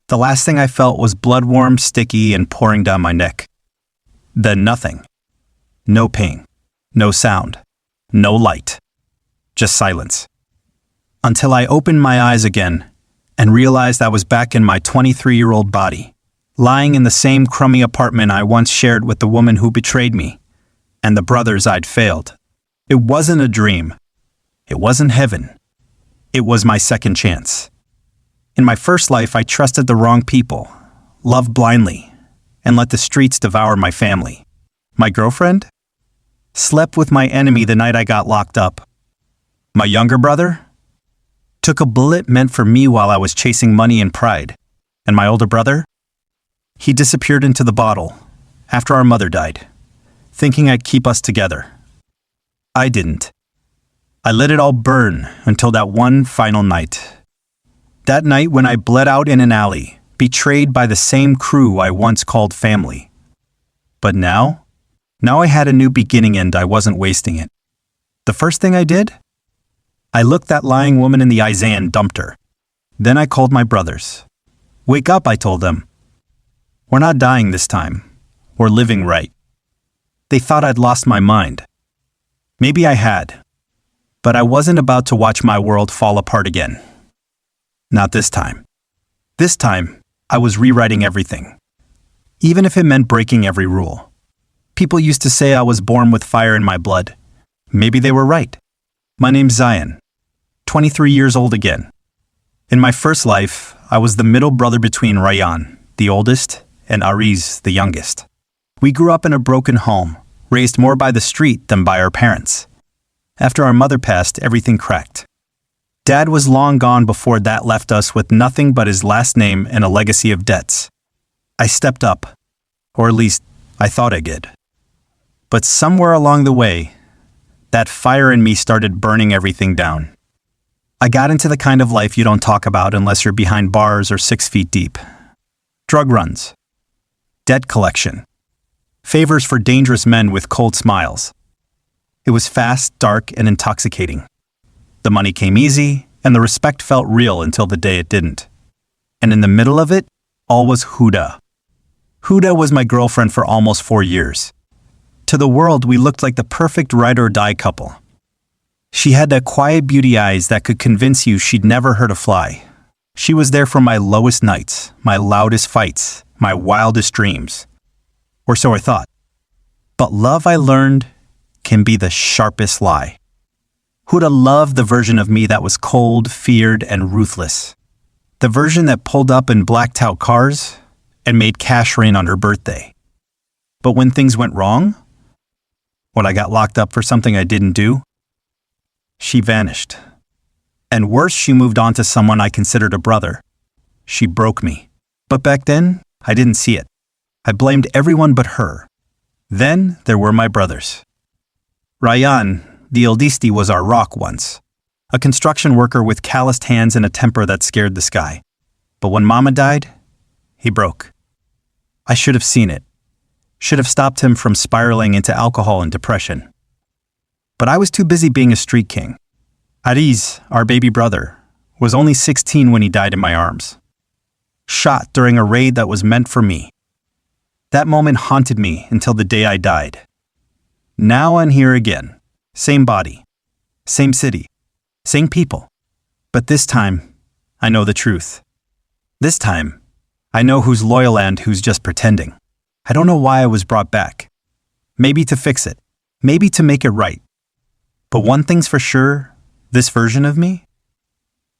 The last thing I felt was blood warm, sticky, and pouring down my neck. Then nothing. No pain. No sound. No light. Just silence. Until I opened my eyes again and realized I was back in my 23-year-old body, lying in the same crummy apartment I once shared with the woman who betrayed me and the brothers I'd failed. It wasn't a dream. It wasn't heaven. It was my second chance. In my first life, I trusted the wrong people, loved blindly, and let the streets devour my family. My girlfriend? Slept with my enemy the night I got locked up. My younger brother? Took a bullet meant for me while I was chasing money and pride. And my older brother? He disappeared into the bottle after our mother died, thinking I'd keep us together. I didn't. I let it all burn until that one final night. That night when I bled out in an alley, betrayed by the same crew I once called family. But now I had a new beginning and I wasn't wasting it. The first thing I did? I looked that lying woman in the eyes and dumped her. Then I called my brothers. Wake up, I told them. We're not dying this time. We're living right. They thought I'd lost my mind. Maybe I had. But I wasn't about to watch my world fall apart again. Not this time. This time, I was rewriting everything. Even if it meant breaking every rule. People used to say I was born with fire in my blood. Maybe they were right. My name's Zion. 23 years old again. In my first life, I was the middle brother between Ryan, the oldest, and Ariz, the youngest. We grew up in a broken home, raised more by the street than by our parents. After our mother passed, everything cracked. Dad was long gone before that left us with nothing but his last name and a legacy of debts. I stepped up, or at least I thought I did. But somewhere along the way, that fire in me started burning everything down. I got into the kind of life you don't talk about unless you're behind bars or 6 feet deep. Drug runs, debt collection, favors for dangerous men with cold smiles. It was fast, dark, and intoxicating. The money came easy, and the respect felt real until the day it didn't. And in the middle of it, all was Huda. Huda was my girlfriend for almost 4 years. To the world, we looked like the perfect ride-or-die couple. She had that quiet beauty eyes that could convince you she'd never hurt a fly. She was there for my lowest nights, my loudest fights, my wildest dreams. Or so I thought. But love, I learned, can be the sharpest lie. Huda loved the version of me that was cold, feared, and ruthless. The version that pulled up in blacked-out cars and made cash rain on her birthday. But when things went wrong, when I got locked up for something I didn't do, she vanished. And worse, she moved on to someone I considered a brother. She broke me. But back then, I didn't see it. I blamed everyone but her. Then there were my brothers. Ryan, the eldesti, was our rock once. A construction worker with calloused hands and a temper that scared the sky. But when Mama died, he broke. I should have seen it. Should have stopped him from spiraling into alcohol and depression. But I was too busy being a street king. Ariz, our baby brother, was only 16 when he died in my arms. Shot during a raid that was meant for me. That moment haunted me until the day I died. Now I'm here again. Same body, same city, same people. But this time, I know the truth. This time, I know who's loyal and who's just pretending. I don't know why I was brought back. Maybe to fix it. Maybe to make it right. But one thing's for sure, this version of me,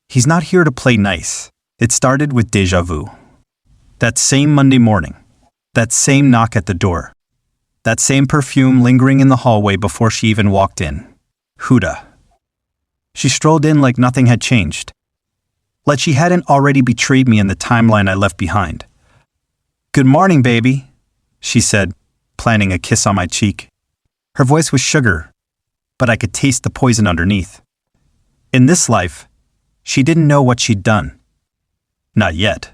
he's not here to play nice. It started with déjà vu. That same Monday morning. That same knock at the door. That same perfume lingering in the hallway before she even walked in. Huda. She strolled in like nothing had changed. Like she hadn't already betrayed me in the timeline I left behind. "Good morning, baby," she said, planting a kiss on my cheek. Her voice was sugar, but I could taste the poison underneath. In this life, she didn't know what she'd done. Not yet.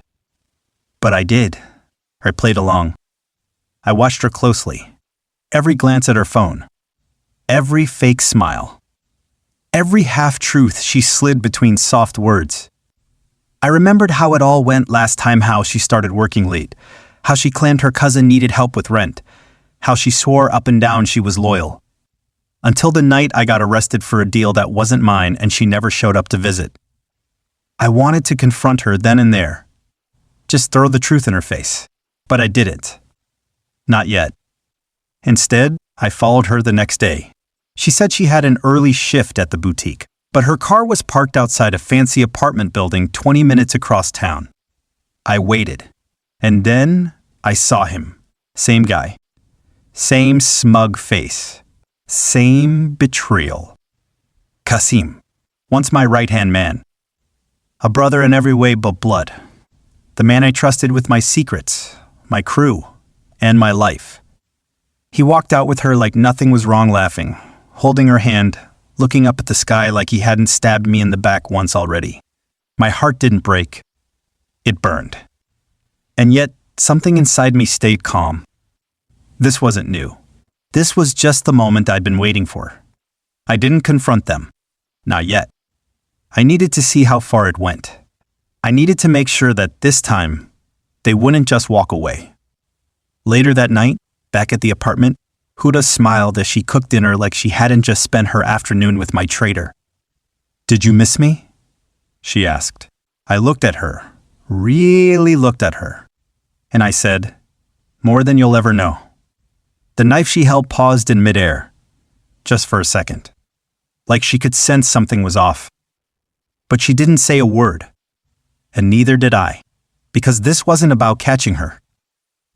But I did. I played along. I watched her closely. Every glance at her phone. Every fake smile. Every half-truth she slid between soft words. I remembered how it all went last time, how she started working late, how she claimed her cousin needed help with rent, how she swore up and down she was loyal. Until the night I got arrested for a deal that wasn't mine and she never showed up to visit. I wanted to confront her then and there. Just throw the truth in her face. But I didn't. Not yet. Instead, I followed her the next day. She said she had an early shift at the boutique, but her car was parked outside a fancy apartment building 20 minutes across town. I waited. And then I saw him. Same guy. Same smug face. Same betrayal. Kasim. Once my right-hand man. A brother in every way but blood. The man I trusted with my secrets, my crew, and my life. He walked out with her like nothing was wrong, laughing, holding her hand, looking up at the sky like he hadn't stabbed me in the back once already. My heart didn't break. It burned. And yet, something inside me stayed calm. This wasn't new. This was just the moment I'd been waiting for. I didn't confront them. Not yet. I needed to see how far it went. I needed to make sure that this time, they wouldn't just walk away. Later that night, back at the apartment, Huda smiled as she cooked dinner like she hadn't just spent her afternoon with my traitor. "Did you miss me?" she asked. I looked at her, really looked at her, and I said, "More than you'll ever know." The knife she held paused in midair, just for a second, like she could sense something was off. But she didn't say a word, and neither did I, because this wasn't about catching her.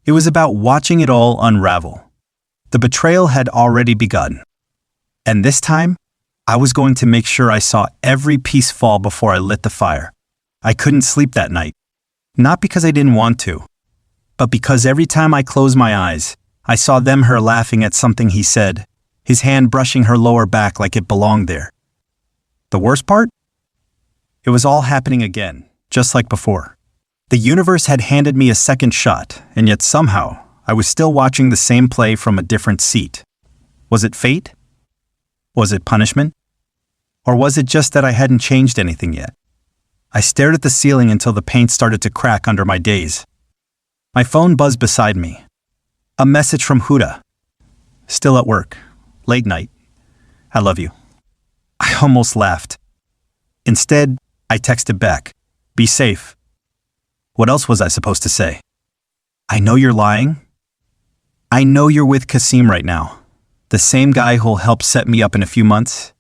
It was about watching it all unravel. The betrayal had already begun. And this time, I was going to make sure I saw every piece fall before I lit the fire. I couldn't sleep that night. Not because I didn't want to, but because every time I closed my eyes, I saw her laughing at something he said, his hand brushing her lower back like it belonged there. The worst part? It was all happening again, just like before. The universe had handed me a second shot, and yet somehow, I was still watching the same play from a different seat. Was it fate? Was it punishment? Or was it just that I hadn't changed anything yet? I stared at the ceiling until the paint started to crack under my gaze. My phone buzzed beside me. A message from Huda. "Still at work. Late night. I love you." I almost laughed. Instead, I texted back, "Be safe." What else was I supposed to say? "I know you're lying. I know you're with Kasim right now. The same guy who'll help set me up in a few months."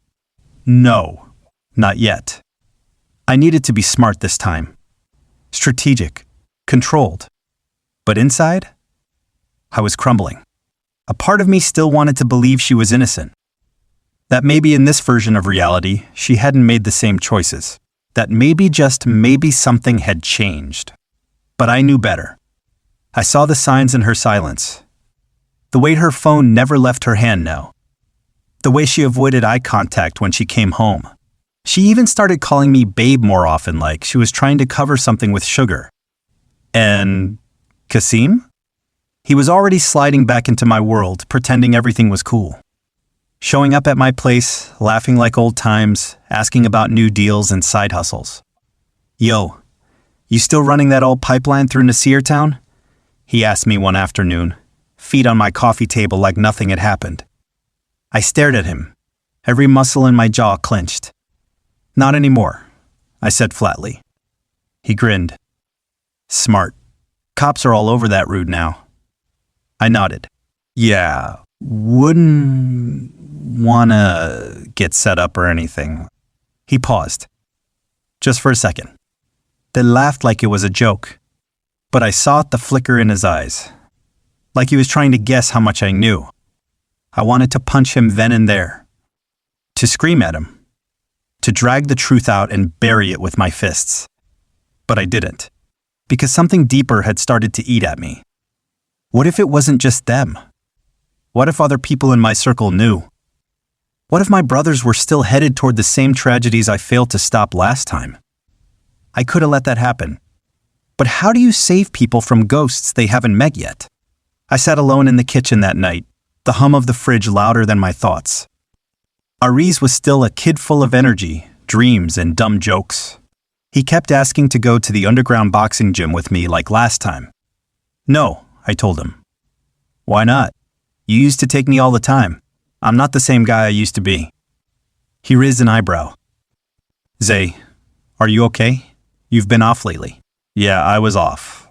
No, not yet. I needed to be smart this time. Strategic. Controlled. But inside, I was crumbling. A part of me still wanted to believe she was innocent. That maybe in this version of reality, she hadn't made the same choices. That maybe, just maybe, something had changed. But I knew better. I saw the signs in her silence. The way her phone never left her hand now. The way she avoided eye contact when she came home. She even started calling me babe more often, like she was trying to cover something with sugar. And Kasim? He was already sliding back into my world, pretending everything was cool. Showing up at my place, laughing like old times, asking about new deals and side hustles. "Yo, you still running that old pipeline through Nasir Town?" he asked me one afternoon, feet on my coffee table like nothing had happened. I stared at him, every muscle in my jaw clenched. "Not anymore," I said flatly. He grinned. "Smart. Cops are all over that route now." I nodded. "Yeah, wouldn't wanna get set up or anything." He paused, just for a second, then laughed like it was a joke. But I saw the flicker in his eyes, like he was trying to guess how much I knew. I wanted to punch him then and there, to scream at him, to drag the truth out and bury it with my fists. But I didn't, because something deeper had started to eat at me. What if it wasn't just them? What if other people in my circle knew? What if my brothers were still headed toward the same tragedies I failed to stop last time? I could have let that happen. But how do you save people from ghosts they haven't met yet? I sat alone in the kitchen that night, the hum of the fridge louder than my thoughts. Ariz was still a kid full of energy, dreams, and dumb jokes. He kept asking to go to the underground boxing gym with me like last time. No, I told him. Why not? You used to take me all the time. I'm not the same guy I used to be. He raised an eyebrow. Zay, are you okay? You've been off lately. Yeah, I was off.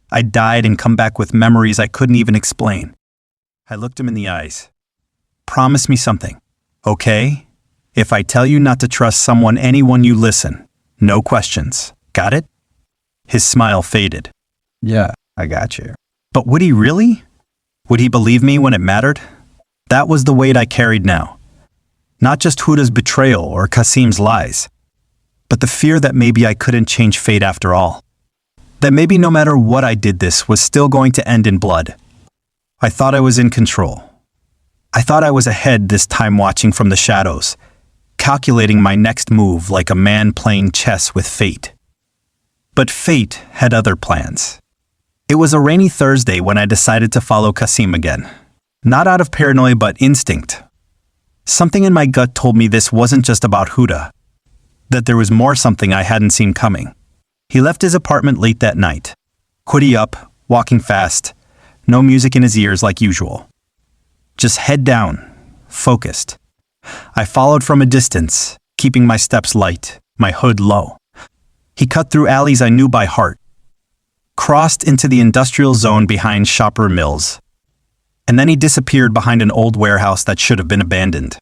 I died and come back with memories I couldn't even explain. I looked him in the eyes. Promise me something, okay? If I tell you not to trust anyone you listen. No questions. Got it? His smile faded. Yeah, I got you. But would he really? Would he believe me when it mattered? That was the weight I carried now. Not just Huda's betrayal or Kasim's lies, but the fear that maybe I couldn't change fate after all. That maybe no matter what I did, this was still going to end in blood. I thought I was in control. I thought I was ahead this time, watching from the shadows, calculating my next move like a man playing chess with fate. But fate had other plans. It was a rainy Thursday when I decided to follow Kasim again. Not out of paranoia, but instinct. Something in my gut told me this wasn't just about Huda, that there was more, something I hadn't seen coming. He left his apartment late that night, hoodie up, walking fast, no music in his ears like usual. Just head down, focused. I followed from a distance, keeping my steps light, my hood low. He cut through alleys I knew by heart, crossed into the industrial zone behind Shopper Mills, and then he disappeared behind an old warehouse that should have been abandoned.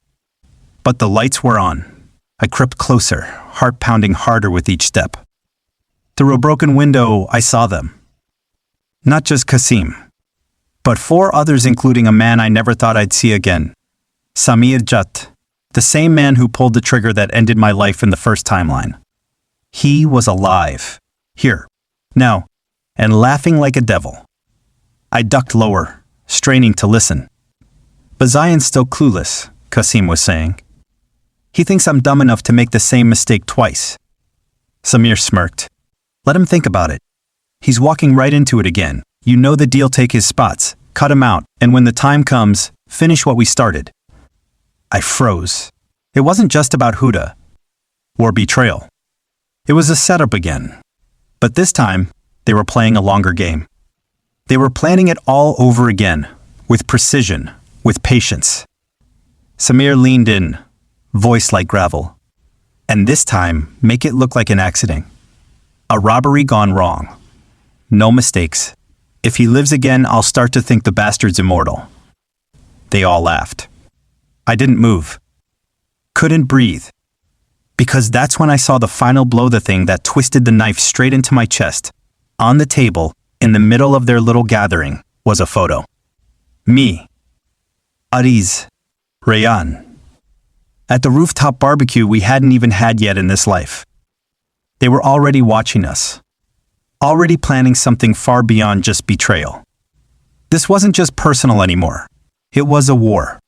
But the lights were on. I crept closer, heart pounding harder with each step. Through a broken window, I saw them. Not just Kasim, but 4 others, including a man I never thought I'd see again. Samir Jat, the same man who pulled the trigger that ended my life in the first timeline. He was alive, here, now, and laughing like a devil. I ducked lower, straining to listen. But Zion's still clueless, Kasim was saying. He thinks I'm dumb enough to make the same mistake twice. Samir smirked. Let him think about it. He's walking right into it again. You know the deal, take his spots, cut him out, and when the time comes, finish what we started. I froze. It wasn't just about Huda or betrayal. It was a setup again. But this time, they were playing a longer game. They were planning it all over again, with precision, with patience. Samir leaned in, voice like gravel. And this time, make it look like an accident. A robbery gone wrong. No mistakes. If he lives again, I'll start to think the bastard's immortal. They all laughed. I didn't move. Couldn't breathe. Because that's when I saw the final blow, the thing that twisted the knife straight into my chest. On the table, in the middle of their little gathering, was a photo. Me. Ariz. Rayan. At the rooftop barbecue we hadn't even had yet in this life. They were already watching us. Already planning something far beyond just betrayal. This wasn't just personal anymore. It was a war.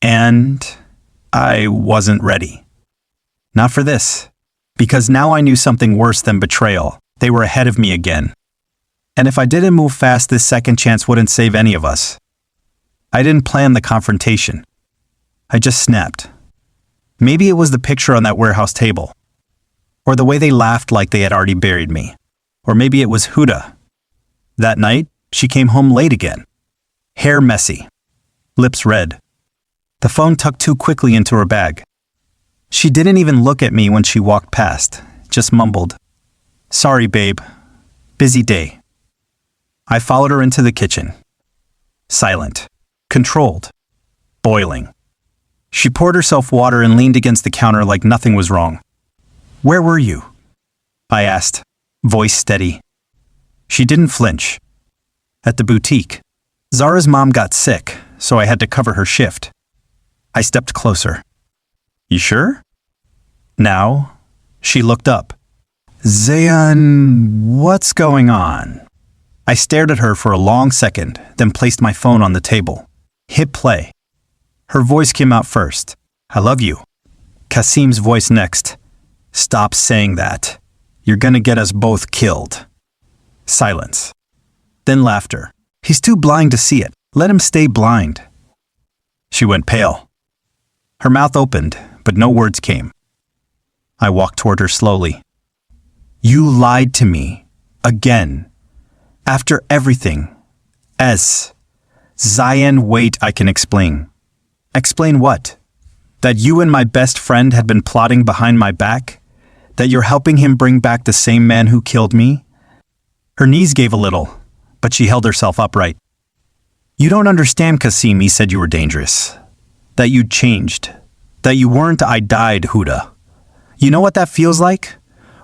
And I wasn't ready. Not for this. Because now I knew something worse than betrayal. They were ahead of me again. And if I didn't move fast, this second chance wouldn't save any of us. I didn't plan the confrontation. I just snapped. Maybe it was the picture on that warehouse table. Or the way they laughed like they had already buried me. Or maybe it was Huda. That night, she came home late again. Hair messy. Lips red. The phone tucked too quickly into her bag. She didn't even look at me when she walked past, just mumbled, "Sorry, babe. Busy day." I followed her into the kitchen. Silent. Controlled. Boiling. She poured herself water and leaned against the counter like nothing was wrong. "Where were you?" I asked, voice steady. She didn't flinch. "At the boutique. Zara's mom got sick, so I had to cover her shift." I stepped closer. "You sure?" Now, she looked up. "Zayan, what's going on?" I stared at her for a long second, then placed my phone on the table. Hit play. Her voice came out first. "I love you." Kasim's voice next. "Stop saying that. You're gonna get us both killed." Silence. Then laughter. "He's too blind to see it. Let him stay blind." She went pale. Her mouth opened, but no words came. I walked toward her slowly. You lied to me. Again. After everything. Zayan, wait, I can explain. Explain what? That you and my best friend had been plotting behind my back? That you're helping him bring back the same man who killed me? Her knees gave a little, but she held herself upright. You don't understand, Kasim, he said you were dangerous. That you'd changed. That you weren't I died, Huda. You know what that feels like?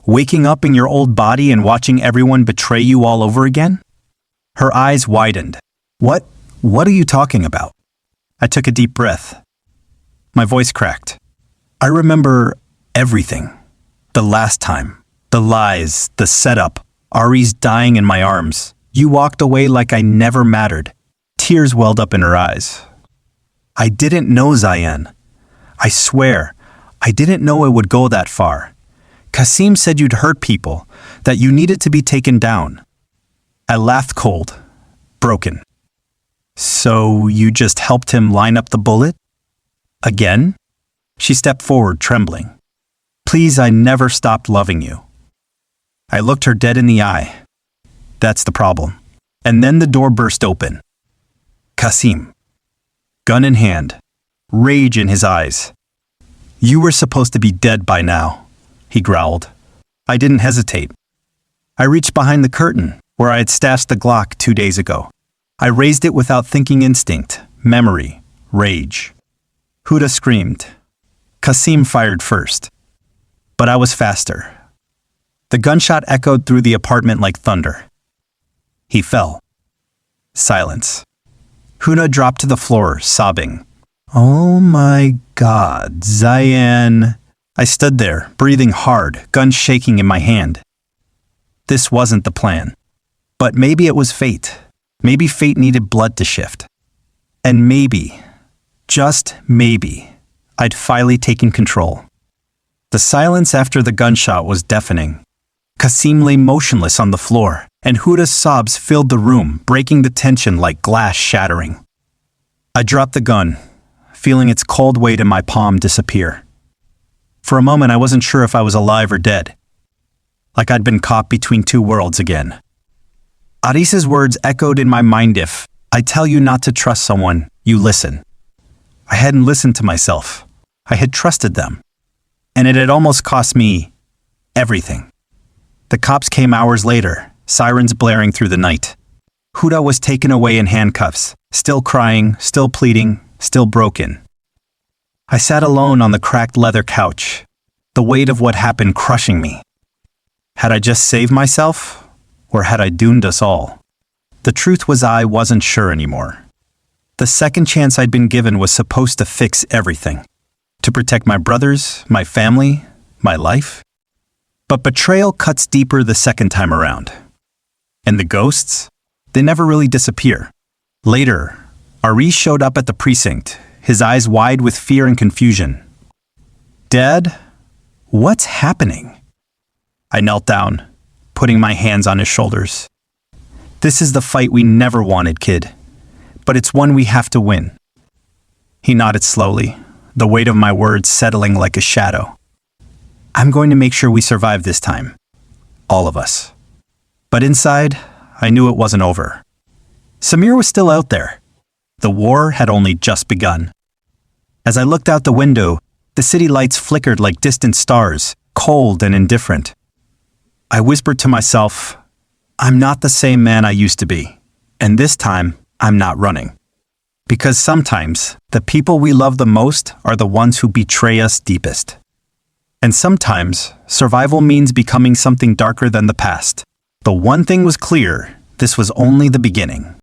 Waking up in your old body and watching everyone betray you all over again? Her eyes widened. What are you talking about? I took a deep breath. My voice cracked. I remember everything. The last time. The lies, the setup, Ari's dying in my arms. You walked away like I never mattered. Tears welled up in her eyes. I didn't know, Zayan. I swear, I didn't know it would go that far. Kasim said you'd hurt people, that you needed to be taken down. I laughed cold, broken. So you just helped him line up the bullet? Again? She stepped forward, trembling. Please, I never stopped loving you. I looked her dead in the eye. That's the problem. And then the door burst open. Kasim. Gun in hand. Rage in his eyes. You were supposed to be dead by now, he growled. I didn't hesitate. I reached behind the curtain, where I had stashed the Glock 2 days ago. I raised it without thinking instinct, memory, rage. Huda screamed. Kasim fired first. But I was faster. The gunshot echoed through the apartment like thunder. He fell. Silence. Huda dropped to the floor, sobbing. Oh my God, Zayan. I stood there, breathing hard, gun shaking in my hand. This wasn't the plan. But maybe it was fate. Maybe fate needed blood to shift. And maybe, just maybe, I'd finally taken control. The silence after the gunshot was deafening. Kasim lay motionless on the floor, and Huda's sobs filled the room, breaking the tension like glass shattering. I dropped the gun, feeling its cold weight in my palm disappear. For a moment I wasn't sure if I was alive or dead. Like I'd been caught between two worlds again. Aris's words echoed in my mind. If I tell you not to trust someone, you listen. I hadn't listened to myself. I had trusted them. And it had almost cost me everything. The cops came hours later, sirens blaring through the night. Huda was taken away in handcuffs, still crying, still pleading, still broken. I sat alone on the cracked leather couch, the weight of what happened crushing me. Had I just saved myself, or had I doomed us all? The truth was I wasn't sure anymore. The second chance I'd been given was supposed to fix everything. To protect my brothers, my family, my life. But betrayal cuts deeper the second time around. And the ghosts? They never really disappear. Later, Ari showed up at the precinct, his eyes wide with fear and confusion. Dad, what's happening? I knelt down, putting my hands on his shoulders. This is the fight we never wanted, kid. But it's one we have to win. He nodded slowly, the weight of my words settling like a shadow. I'm going to make sure we survive this time. All of us. But inside, I knew it wasn't over. Samir was still out there. The war had only just begun. As I looked out the window, the city lights flickered like distant stars, cold and indifferent. I whispered to myself, I'm not the same man I used to be. And this time, I'm not running. Because sometimes, the people we love the most are the ones who betray us deepest. And sometimes, survival means becoming something darker than the past. The one thing was clear, this was only the beginning.